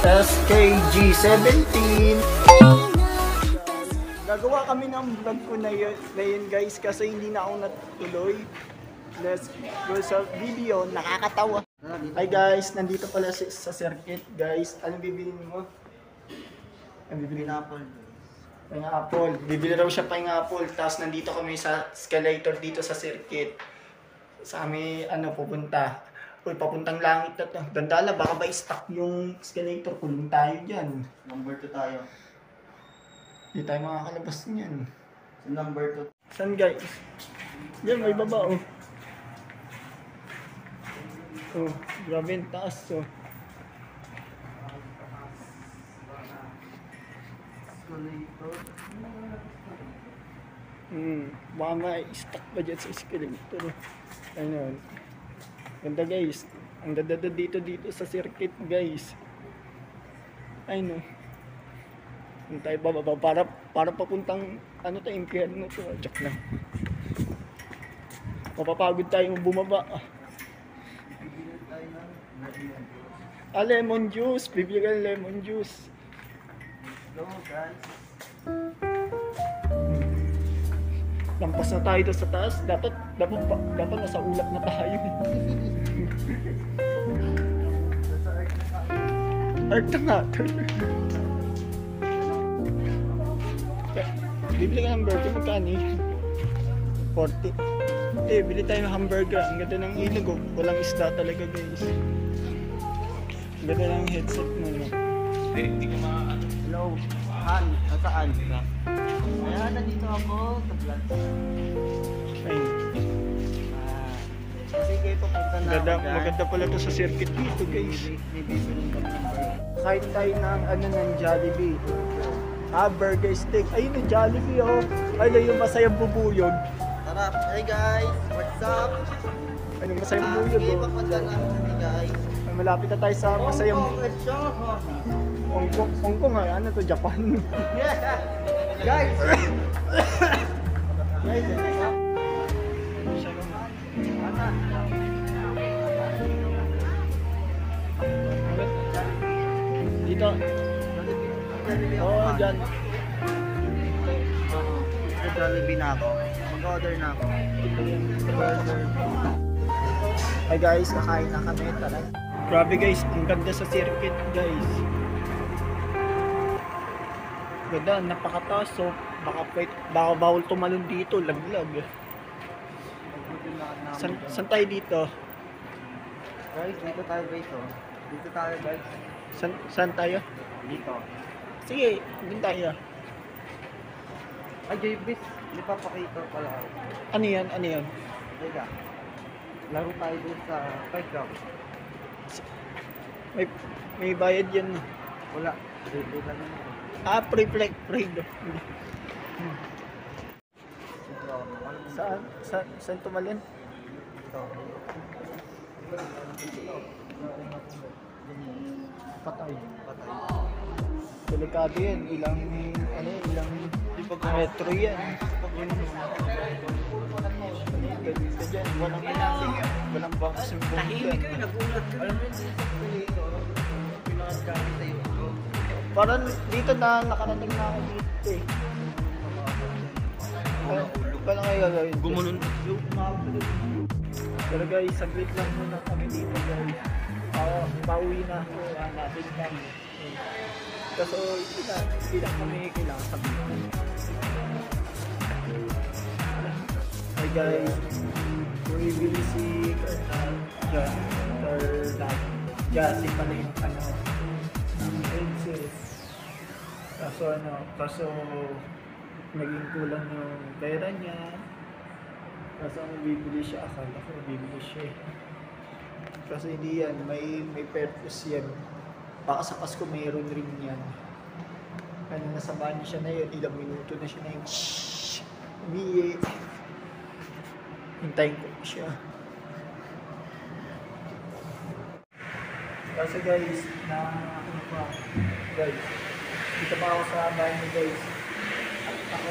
SKG17. Gagawa kami ng vlog ko na yun guys kasi hindi na ako natuloy. Let's go sa video, nakakatawa. Hi guys, nandito pala sa circuit guys. Anong bibili mo? Ang bibili na apple. Pineapple. Bibili raw siya pineapple. Tapos nandito kami sa escalator dito sa circuit. Sa amin, pupunta. Uy, papuntang langit na to. Gandala, baka ba i-stuck yung escalator? Kulong tayo dyan. Number 2 tayo. Hindi tayo makakalabas niyan. So number 2. Saan guys? Diyan, may baba oh. Oh, grabe yung taas oh. Baka ma-stuck ba dyan sa escalator? Ayun. Ganda guys. Ang ganda dito sa circuit guys. Ayun. Yung tayo bababa para papuntang impyerno to. Joke lang. Mapapagod tayong bumaba. Lemon juice. Bibili ka ng lemon juice. Hello guys. Lampas na tayo doon sa taas. Dapat nasa ulap na tayo. Art na nga. Bibili ka ng burger, magkano eh? 40. Bili tayo ng hamburger. Ang ganda ng ilog oh. Walang isda talaga guys. Ang ganda ng headset mo no? Hindi ko ma-ano. Hello. Han, nasaan ka? Ayan, nandito ako sa vlog. Ayun. Sige, papunta na ako. Maganda pala to sa circuit dito guys. May bibili ka ng burger. Kain tayo ng Jollibee. Burger steak. Ayun yung Jollibee oh. Ayun yung masayang bubuyog. Tara, hey guys, what's up? Ayun yung masayang bubuyog oh. Papunta na kami guys. Malapit na tayo sa masayang Hong Kong ah. Ano to, Japan? Yeah! Guys! Guys, dito. Oo, dyan. Jollibee na ako. Mag-order na ako. Hi guys, kakain na kami. Tara. Grabe guys, ang ganda sa circuit guys. Ganda, napakataas so baka bawal tumalon dito, laglag. San tayo dito? Guys, dito tayo guys oh. Dito tayo guys. San tayo? Dito. Sige, dun tayo. Ay, JBs, hindi pa pakita pala ako. Ano yan? Ano yan? Teka, laro tayo dun sa playground. May bayad yan. Wala, free lang naman. Free do. Saan tumalin? Ito. Patay. Delikado yan. Ilang metro yan. Walang box yung buong yan. Parang dito na nakarating na ako dito eh. Paano kayo gagawin? Gumanon. Pero guys, saglit lang muna kami dito guys. Pauwi na ako. Natin kami. Kaso hindi lang kami kailangan sabihin. Hi guys, bumibili si Jassy pala yung pencil. Kaso naging kulang yung pera niya. Kaso bibili siya, akala ko bibili siya eh. Kasi hindi yan, may purpose yan. Baka sa Pasko mayroon rin yan. Kaya nasa banyo siya na yun, ilang minuto na siya na yung umiye. Hintayin ko siya. Kasi guys, guys, dito pa ako sa banyo guys. Ako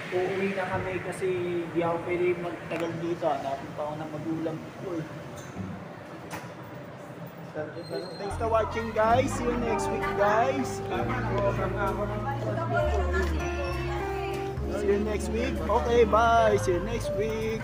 uuwi na kami kasi di ako pwede magtagal dito. Hanapin pa ako ng magulang ko eh. Thanks for watching guys. See you next week guys. See you next week. Okay, bye. See you next week.